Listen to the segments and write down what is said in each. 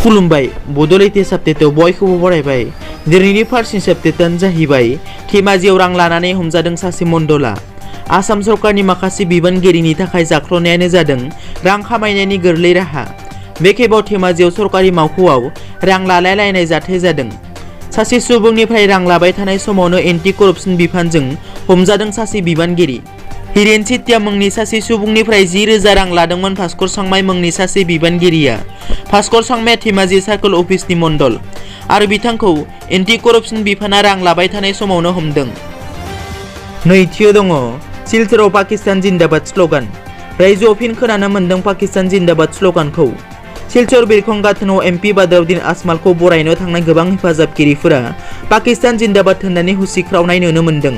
खुलुमबाय बड'लेण्ड साबटेटआव बयखौबो बरायबाय। दिनैनि फार्स्ट साबटेटआनो जाहैबाय धेमाजियाव रां लानानै हमजादों सासे मण्डला। आसाम सरकारनि माखासे बिबानगिरिनि थाखाय जाख्ल'नायानो जादों रां खामायनायनि गोरलै राहा। बे खेबाव धेमाजियाव सरकारि मावख'आव रां लालायलायनाय जाथाय जादों। सासे सुबुंनिफ्राय रां लाबाय थानाय समावनो एन्टि करप्शन बिफानजों हमजादों सासे बिबानगिरि। हिरेन सेटिया मुंनि सासे सुबुंनिफ्राय 10,000 रां लादोंमोन भास्कर सांमाइ मुंनि सासे बिबानगिरिया। भास्कर सांमाया धेमाजि सार्कल अफिसनि मण्डल आरो बिथांखौ एन्टि करप्शन बिफाना रां लाबाय थानाय समावनो हमदों। नैथियाव दङ सिलचराव पाकिस्तान जिन्दाबाद स्ल'गान। रायजोआव फिन खोनानो मोन्दों पाकिस्तान जिन्दाबाद स्ल'गानखौ। सिलचर बिरखं गाथोनाव एमपि बादरुद्दिन आजमालखौ बरायनो थांनाय गोबां हेफाजाबगिरिफोरा पाकिस्तान जिन्दाबाद होननानै हुसिख्रावनाय नुनो मोन्दों।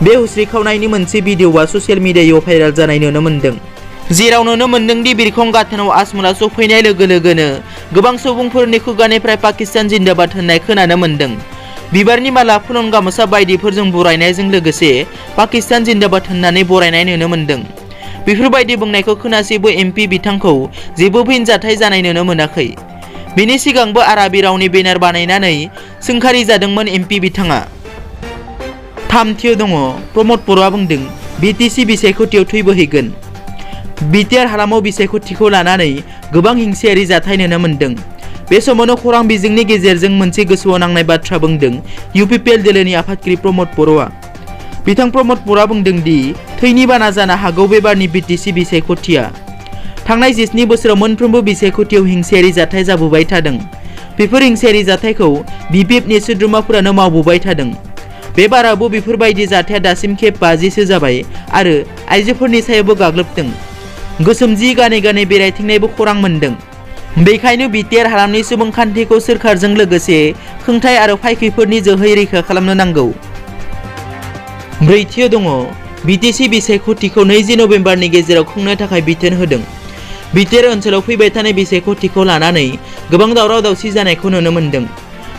बे हुस्रिखावनायनि मोनसे भिडिअ'आ ससियेल मिडियायाव भाइरेल जानाय नुनो मोन्दों, जेराव नुनो मोन्दों दि बिरखं गाथोनाव आजमला सफैनाय लोगो लोगोनो गोबां सुबुंफोरनि खुगानिफ्राय पाकिस्तान जिन्दाबाद होननाय खोनानो मोन्दों। बिबारनि माला, फुलन गामसा बायदिफोरजों बरायनायजों लोगोसे पाकिस्तान जिन्दाबाद होननानै बरायनाय नुनो मोन्दों। बेफोरबायदि बुंनायखौ खोनासेबो एमपि बिथांखौ जेबो फिनजाथाय जानाय नुनो मोनाखै। बिनि सिगांबो आराबि रावनि बेनार बानायनानै सोंखारि जादोंमोन एमपि बिथाङा। थामथियाव दङ प्रमद बर'आ बुंदों बिटिसि बिसायख'थियाव थै बोहैगोन। BTR हालामाव बिसायख'थिखौ लानानै गोबां हिंसायारि जाथाय नुनो मोन्दों। बे समावनो खौरां बिजोंनि गेजेरजों मोनसे गोसोआव नांनाय बाथ्रा बुंदों UPPL दोलोनि आफादगिरि प्रमद बर'आ। बिथां प्रमद बर'आ बुंदों दि थैनि बाना जानो हागौ बेबारनि बिटिसि बिसायख'थिया। थांनाय 7 बोसोराव मोनफ्रोमबो बिसायख'थियाव हिंसायारि जाथाय जाबोबाय थादों। बेफोर हिंसायारि जाथायखौ BPFनि सोद्रोमाफोरानो मावबोबाय थादों। बे बारावबो बेफोरबायदि जाथाया दासिम खेब 50सो जाबाय आरो आइजोफोरनि सायावबो गाग्लोबदों। गोसोम जि गानै गानै बेरायथिंनायबो खौरां मोन्दों। बेखायनो BTR हालामनि सुबुंखान्थिखौ सोरखारजों लोगोसे खुंथाय आरो फायखैफोरनि जोहै रैखा खालामनो नांगौ। ब्रैथियाव दङ बिटिसि बिसायख'थिखौ 20 नभेम्बरनि गेजेराव खुंनो थाखाय बिथोन होदों। BTR ओनसोलाव फैबाय थानाय बिसायख'थिखौ लानानै गोबां दावराव दावसि जानायखौ नुनो मोन्दों।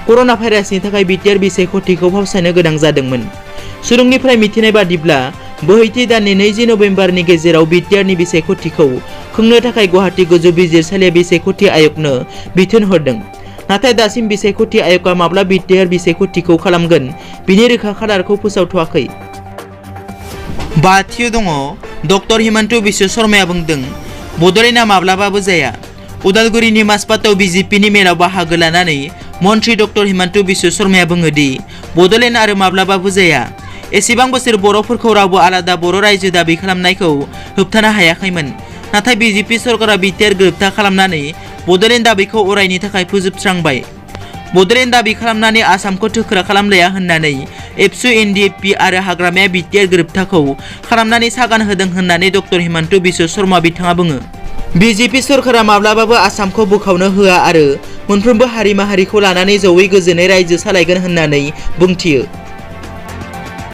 कर'ना भाइरासनि थाखाय BTR बिसायख'थिखौ फावसायनो गोनां जादोंमोन। सुलुंनिफ्राय मिथिनाय बादिब्ला बोहैथि दाननि 20 नभेम्बरनि गेजेराव BTRनि बिसायख'थिखौ खुंनो थाखाय गुवाहाटी गोजौ बिजिरसालिया बिसायख'थि आय'गनो बिथोन हरदों। नाथाय दासिम बिसायख'थि आय'गआ माब्ला BTR बिसायख'थिखौ खालामगोन बिनि रोखा खालारखौ फोसावथ'वाखै। बाथियाव दङ डक्टर हिमन्त बिश्व शर्माया बुंदों बड'लेण्डआ माब्लाबाबो जाया। उदालगुरिनि माजबाटआव BJPनि मेलाव बाहागो लानानै मन्त्रि डक्टर हिमन्त बिश्व शर्माया बुङो दि बड'लेण्ड आरो माब्लाबाबो जाया। एसेबां बोसोर बर'फोरखौ रावबो आलादा बर' रायजो दाबि खालामनायखौ होबथानो हायाखैमोन। नाथाय BJP सरकारा BTR गोरोबथा खालामनानै बड'लेण्ड दाबिखौ अरायनि थाखाय फोजोबस्रांबाय। बड'लेण्ड दाबि खालामनानै आसामखौ थोखोरा खालामलाया होननानै एबसु, NDFP आरो हाग्रामाया BTR गोरोबथाखौ खालामनानै सागान होदों होननानै डक्टर हिमन्त बिश्व शर्मा बिथाङा बुङो। BJP सरकारा माब्लाबाबो आसामखौ बोखावनो होआ आरो मोनफ्रोमबो हारि माहारिखौ लानानै जयै गोजोनै रायजो सालायगोन होननानै बुंथियो।